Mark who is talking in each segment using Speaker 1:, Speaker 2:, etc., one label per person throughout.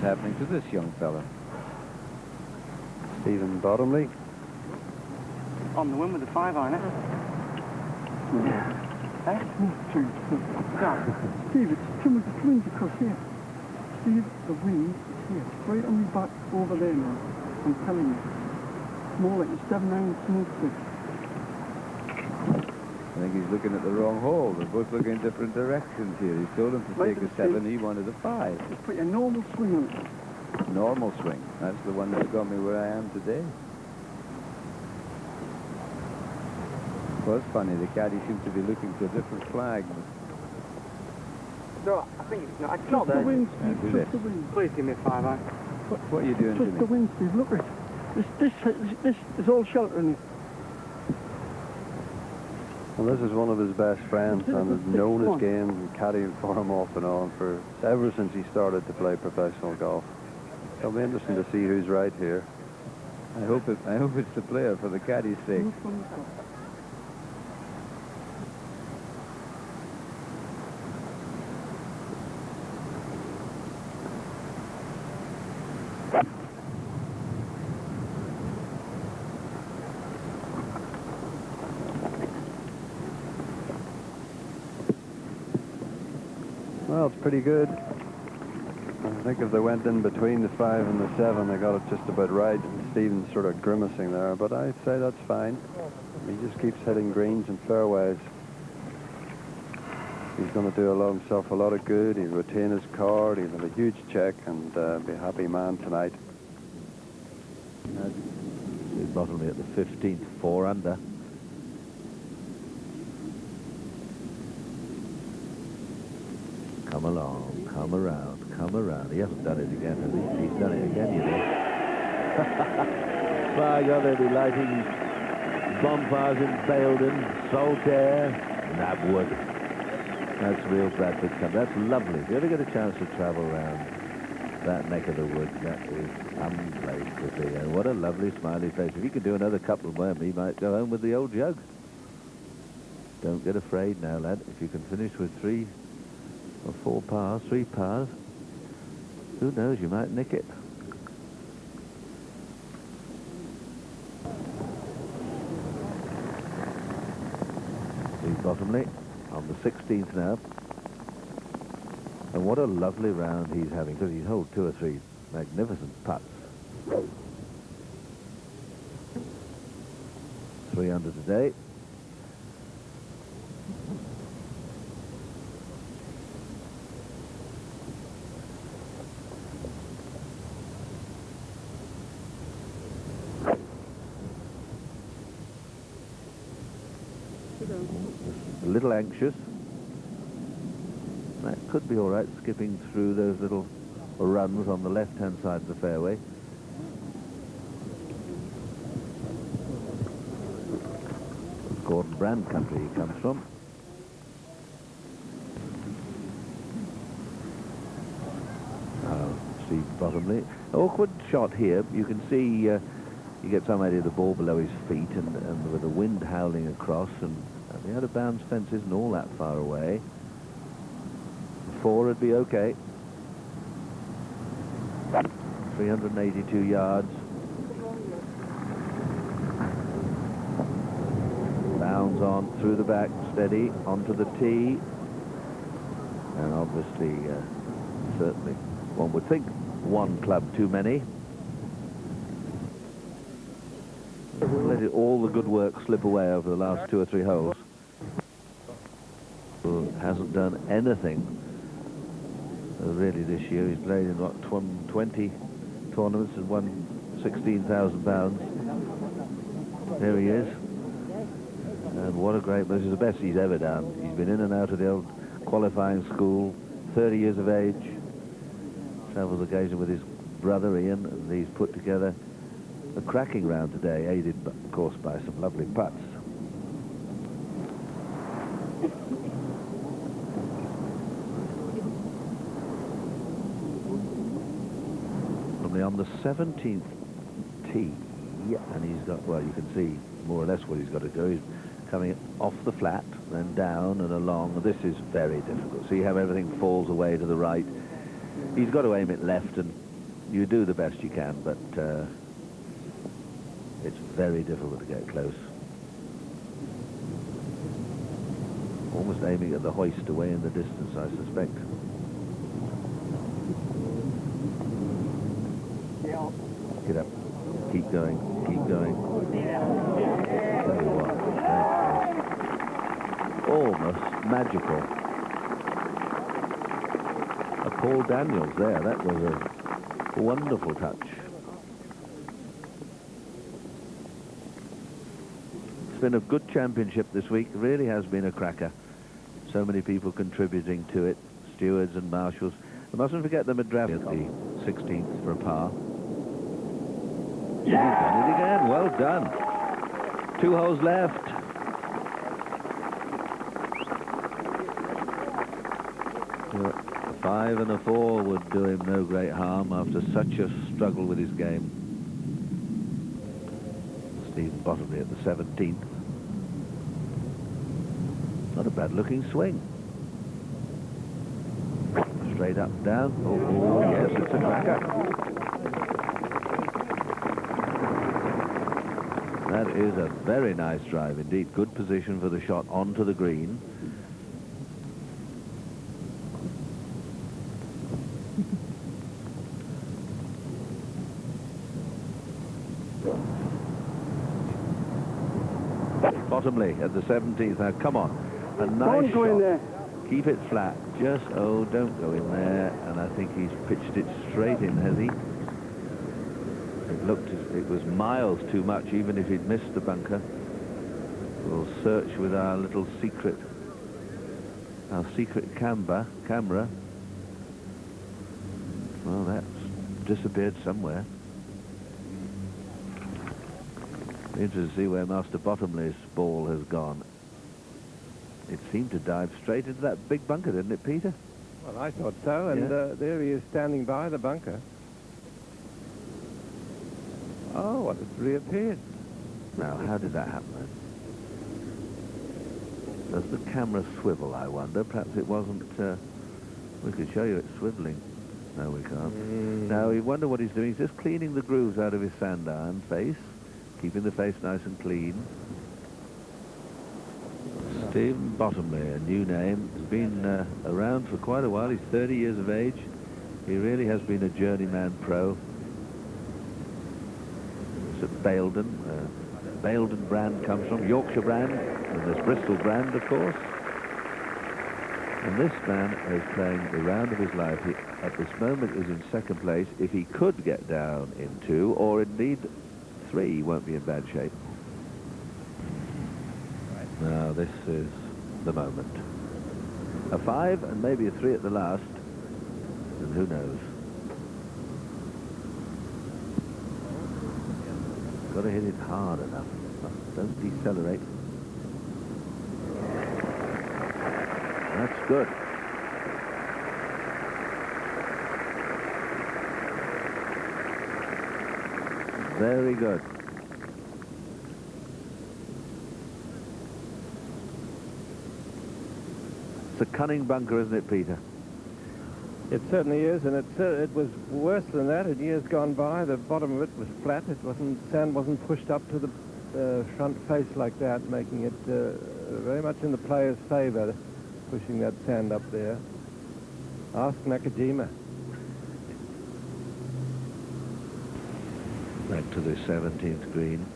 Speaker 1: happening to this young fella.
Speaker 2: Stephen Bottomley.
Speaker 3: On the win with the 5-iron, eh?
Speaker 4: Steve, it's too much wind across here. Steve, the wind is here. Right on my back over there now. I'm telling you. It's more like a 7-iron smooth stick.
Speaker 1: I think he's looking at the wrong hole. They're both looking in different directions here. He told him to take a 7, he wanted a 5.
Speaker 4: Just put a normal swing on it.
Speaker 1: Normal swing. That's the one that got me where I am today. Well, it's funny, the caddy seems to be looking for a different flag.
Speaker 3: No, I think it's not. It's
Speaker 4: Just the wind, Steve,
Speaker 1: do
Speaker 4: just
Speaker 1: this.
Speaker 4: the wind.
Speaker 3: Please give me a 5-iron.
Speaker 1: What are you doing,
Speaker 4: Just the
Speaker 1: Jimmy?
Speaker 4: wind, Steve, look at it. This is all sheltering it.
Speaker 2: Well, this is one of his best friends and has known his game and caddying for him off and on for ever since he started to play professional golf. It'll be interesting to see who's right here.
Speaker 1: I hope it's the player for the caddy's sake.
Speaker 2: Well, it's pretty good. I think if they went in between the 5 and the 7, they got it just about right. Stephen's sort of grimacing there, but I'd say that's fine. He just keeps hitting greens and fairways. He's going to do himself a lot of good. He'll retain his card, he'll have a huge check, and be a happy man tonight.
Speaker 5: He's Bottomley at the 15th, 4 under. Come along, come around, come around. He hasn't done it again, has he? He's done it again, you know. My God, they'll be lighting bonfires in Baildon, Saltaire, Nabwood. That's real Bradford country. That's lovely. If you ever get a chance to travel around that neck of the woods, that is some place to be. And what a lovely smiley face. If he could do another couple more, he might go home with the old jug. Don't get afraid now, lad. If you can finish with 3 or 4 pars, 3 pars, who knows, you might nick it. Steve Bottomley on the 16th now. And what a lovely round he's having, because he's holed 2 or 3 magnificent putts. 3 under today. A little anxious. That could be all right, skipping through those little runs on the left-hand side of the fairway. Gordon Brand country he comes from. Steve Bottomley. Awkward shot here. You can see you get some idea of the ball below his feet, and with the wind howling across, and the out of bounds fence isn't all that far away. 4 would be okay. 382 yards. Bounds on through the back, steady onto the tee, and obviously, certainly, one would think 1 club too many. Let all the good work slip away over the last 2 or 3 holes. Hasn't done anything really this year. He's played in what, 20 tournaments and won £16,000. There he is. And what a great, this is the best he's ever done. He's been in and out of the old qualifying school, 30 years of age. Travels occasionally with his brother Ian, and he's put together a cracking round today, aided, of course, by some lovely putts. On the 17th tee, and he's got, well, you can see more or less what he's got to do. He's coming off the flat, then down and along. This is very difficult. See how everything falls away to the right. He's got to aim it left and You do the best you can, but it's very difficult to get close. Almost aiming at the hoist away in the distance, I suspect. Get up. Keep going. Keep going. Tell you what, that was almost magical. A Paul Daniels there. That was a wonderful touch. It's been a good championship this week. It really has been a cracker. So many people contributing to it. Stewards and marshals. I mustn't forget the Madras at the 16th for a par. He's done it again. Well done. 2 holes left. A 5 and a 4 would do him no great harm after such a struggle with his game. Stephen Bottomley at the 17th. Not a bad looking swing. Straight up, down. Oh, yes, it's a cracker. That is a very nice drive indeed. Good position for the shot onto the green. Bottomley at the 17th. Now, come on. A nice
Speaker 4: Don't go in
Speaker 5: shot.
Speaker 4: there.
Speaker 5: Keep it flat. Just, oh, don't go in there. And I think he's pitched it straight in, has he? It looked as it was miles too much, even if he'd missed the bunker. We'll search with our little secret, camera. Well, that's disappeared somewhere. Interesting to see where Master Bottomley's ball has gone. It seemed to dive straight into that big bunker, didn't it, Peter?
Speaker 2: Well, I thought so, and
Speaker 5: Yeah.
Speaker 2: there he is standing by the bunker. Oh, well, it's reappeared.
Speaker 5: Now, how did that happen then? Does the camera swivel, I wonder? Perhaps it wasn't... we could show you it swiveling. No, we can't. Now, you wonder what he's doing. He's just cleaning the grooves out of his sand iron face, keeping the face nice and clean. Stephen Bottomley, a new name. He's been around for quite a while. He's 30 years of age. He really has been a journeyman pro. It's at Baildon. Baildon brand comes from, Yorkshire brand, and there's Bristol brand, of course. And this man is playing the round of his life. He, at this moment, is in second place. If he could get down in 2, or indeed 3, he won't be in bad shape. Now, this is the moment. A 5 and maybe a 3 at the last, and who knows. Got to hit it hard enough. Don't decelerate. That's good. Very good. It's a cunning bunker, isn't it, Peter?
Speaker 2: It certainly is, and it was worse than that in years gone by. The bottom of it was flat. Sand wasn't pushed up to the front face like that, making it very much in the player's favour, pushing that sand up there. Ask Nakajima.
Speaker 5: Back to the 17th green.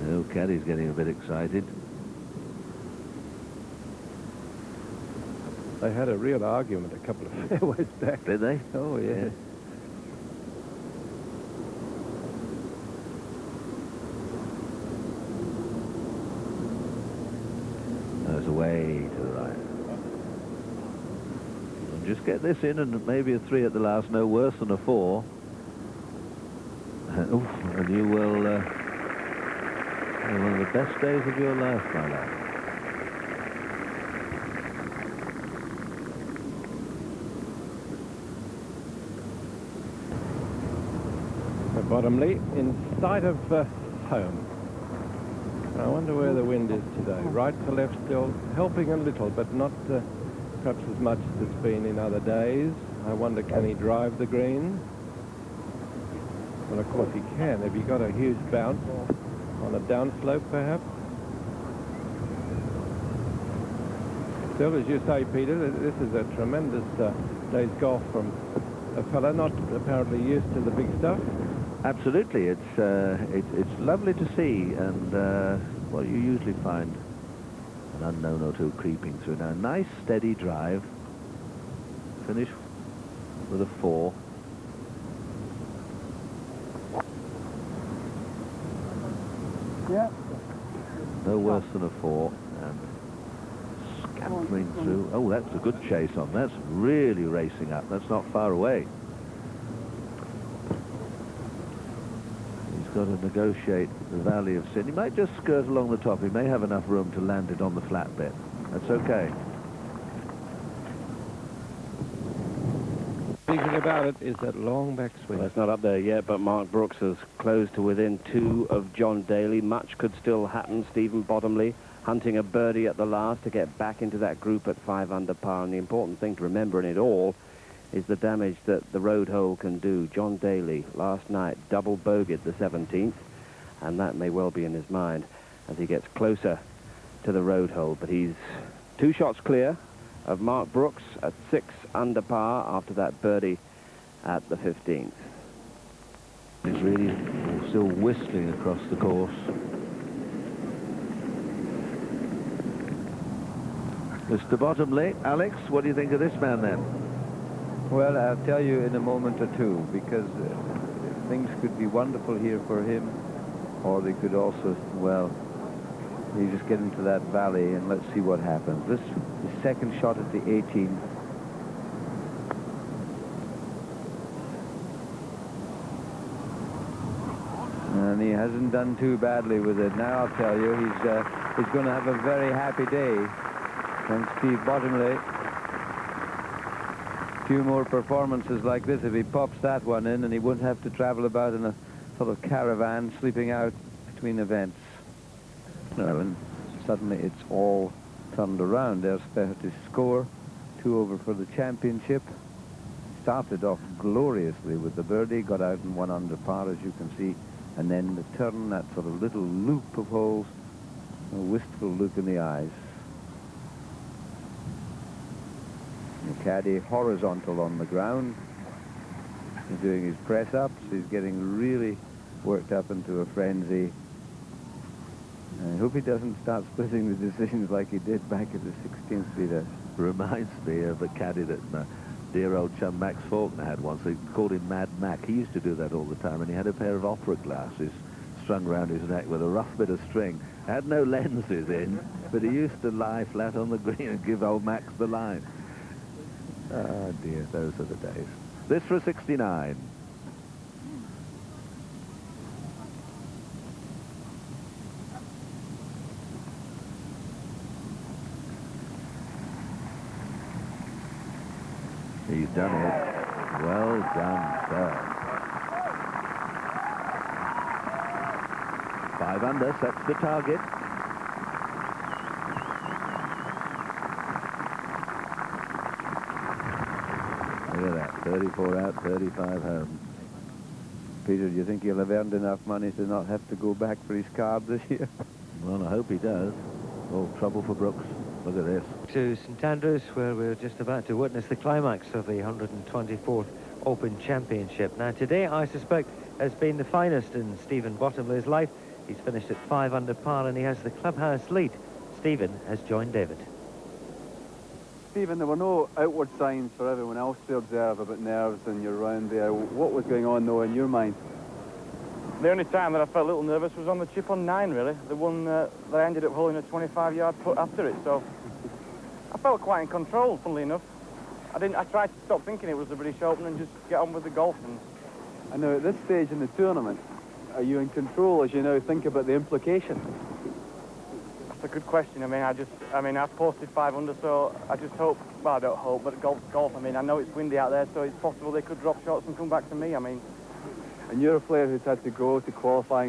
Speaker 5: Oh, caddie's getting a bit excited.
Speaker 2: They had a real argument a couple of fairways back.
Speaker 5: Did they?
Speaker 2: Oh, yeah.
Speaker 5: There's a way to the right. And just get this in, and maybe a 3 at the last, no worse than a 4. Oof, and you will have one of the best days of your life, my lad.
Speaker 2: Bottomley in sight of home. I wonder where the wind is today. Right to left still, helping a little, but not perhaps as much as it's been in other days.
Speaker 6: I wonder, can he drive the green? Well, of course he can. If he got a huge bounce on a downslope, perhaps. Still, as you say, Peter, this is a tremendous day's golf from a fella not apparently used to the big stuff.
Speaker 5: Absolutely, it's lovely to see, and well, you usually find an unknown or two creeping through. Now, nice steady drive. Finish with a 4.
Speaker 4: Yeah.
Speaker 5: No worse than a 4, and scampering through. Oh, that's a good chase on. That's really racing up. That's not far away. He's got to negotiate the valley of sin. He might just skirt along the top. He may have enough room to land it on the flat bit. That's okay.
Speaker 6: Speaking about it is that long backswing.
Speaker 7: Well, it's not up there yet, but Mark Brooks has closed to within 2 of John Daly. Much could still happen. Stephen Bottomley hunting a birdie at the last to get back into that group at 5 under par. And the important thing to remember in it all is the damage that the road hole can do. John Daly last night double bogeyed the 17th, and that may well be in his mind as he gets closer to the road hole. But he's 2 shots clear of Mark Brooks at 6 under par after that birdie at the 15th.
Speaker 5: He's really still whistling across the course. Mr. Bottomley, Alex, what do you think of this man then?
Speaker 1: Well, I'll tell you in a moment or two, because things could be wonderful here for him, or they could also, well, you just get into that valley and let's see what happens. This is second shot at the 18th. And he hasn't done too badly with it. Now I'll tell you, he's going to have a very happy day. And Steve Bottomley, a few more performances like this, if he pops that one in, and he wouldn't have to travel about in a sort of caravan, sleeping out between events. Well, and suddenly it's all turned around. There's Sperry's score, 2 over for the championship. Started off gloriously with the birdie, got out in 1 under par, as you can see, and then the turn, that sort of little loop of holes, a wistful look in the eyes. The caddie horizontal on the ground. He's doing his press-ups. He's getting really worked up into a frenzy. I hope he doesn't start splitting the decisions like he did back at the 16th Peter.
Speaker 5: Reminds me of a caddy that my dear old chum Max Faulkner had once. They called him Mad Mac. He used to do that all the time, and he had a pair of opera glasses strung around his neck with a rough bit of string. Had no lenses in, but he used to lie flat on the green and give old Max the line. Oh dear, those are the days. This for 69. He's done it. Well done, sir. 5 under, sets the target. Look at that, 34 out, 35 home.
Speaker 1: Peter, do you think he'll have earned enough money to not have to go back for his card this year?
Speaker 5: Well, I hope he does. All trouble for Brooks. Look at this.
Speaker 8: To St Andrews, where we're just about to witness the climax of the 124th Open Championship. Now, today, I suspect, has been the finest in Stephen Bottomley's life. He's finished at 5 under par, and he has the clubhouse lead. Stephen has joined David.
Speaker 2: Stephen, there were no outward signs for everyone else to observe about nerves in your round there. What was going on, though, in your mind?
Speaker 3: The only time that I felt a little nervous was on the chip on 9, really. The one that I ended up holding a 25-yard putt after it, so I felt quite in control, funnily enough. I tried to stop thinking it was the British Open and just get on with the golf.
Speaker 2: I know at this stage in the tournament, are you in control as you now think about the implications?
Speaker 3: That's a good question. I've posted 5 under, so I just hope, well, I don't hope, but golf, I know it's windy out there, so it's possible they could drop shots and come back to me,
Speaker 2: And you're a player who's had to go to qualifying